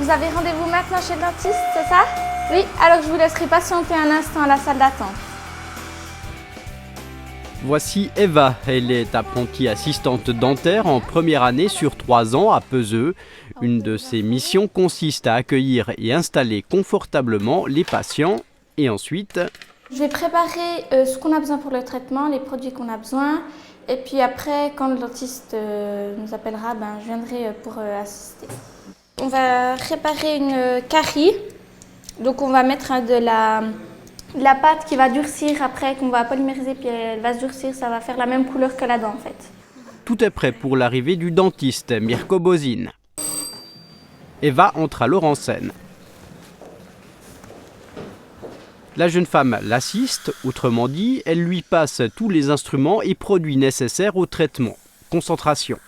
Vous avez rendez-vous maintenant chez le dentiste, c'est ça? Oui, alors je vous laisserai patienter un instant à la salle d'attente. Voici Eva, elle est apprentie assistante dentaire en première année sur 3 ans à Peseux. Une de ses missions consiste à accueillir et installer confortablement les patients et ensuite... Je vais préparer ce qu'on a besoin pour le traitement, les produits qu'on a besoin. Et puis après, quand le dentiste nous appellera, je viendrai pour assister. On va réparer une carie. Donc on va mettre de la pâte qui va durcir après, qu'on va polymériser, puis elle va se durcir, ça va faire la même couleur que la dent en fait. Tout est prêt pour l'arrivée du dentiste, Mirko Bozine. Eva entre alors en scène. La jeune femme l'assiste, autrement dit, elle lui passe tous les instruments et produits nécessaires au traitement. Concentration.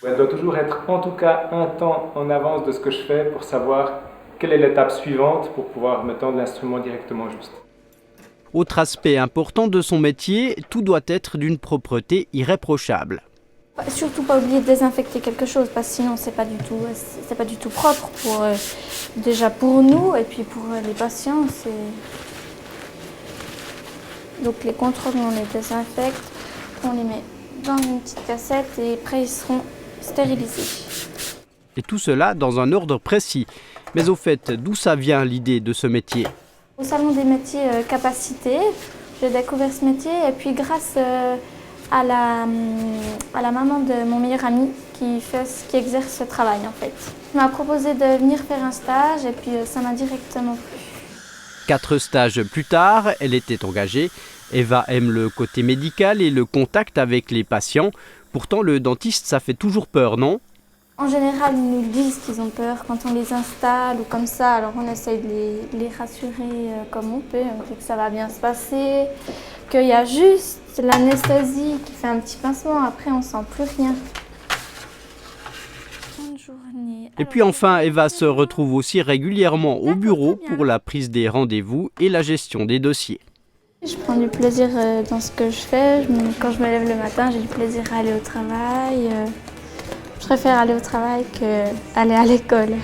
Elle doit toujours être en tout cas un temps en avance de ce que je fais pour savoir quelle est l'étape suivante pour pouvoir me tendre l'instrument directement juste. Autre aspect important de son métier, tout doit être d'une propreté irréprochable. Surtout pas oublier de désinfecter quelque chose parce que sinon c'est pas du tout propre déjà pour nous et puis pour les patients. Donc les contrôles on les désinfecte, on les met dans une petite cassette et après ils seront stérilisés. Et tout cela dans un ordre précis. Mais au fait, d'où ça vient l'idée de ce métier? Au salon des métiers Capacité, j'ai découvert ce métier et puis grâce à la maman de mon meilleur ami qui exerce ce travail en fait. Elle m'a proposé de venir faire un stage et puis ça m'a directement plu. 4 stages plus tard, elle était engagée. Eva aime le côté médical et le contact avec les patients. Pourtant, le dentiste, ça fait toujours peur, non? En général, ils nous disent qu'ils ont peur quand on les installe ou comme ça. Alors on essaye de les rassurer comme on peut. On dit que ça va bien se passer, qu'il y a juste l'anesthésie qui fait un petit pincement. Après, on ne sent plus rien. Et puis enfin, Eva se retrouve aussi régulièrement au bureau pour la prise des rendez-vous et la gestion des dossiers. Je prends du plaisir dans ce que je fais. Quand je me lève le matin, j'ai du plaisir à aller au travail. Je préfère aller au travail qu'aller à l'école.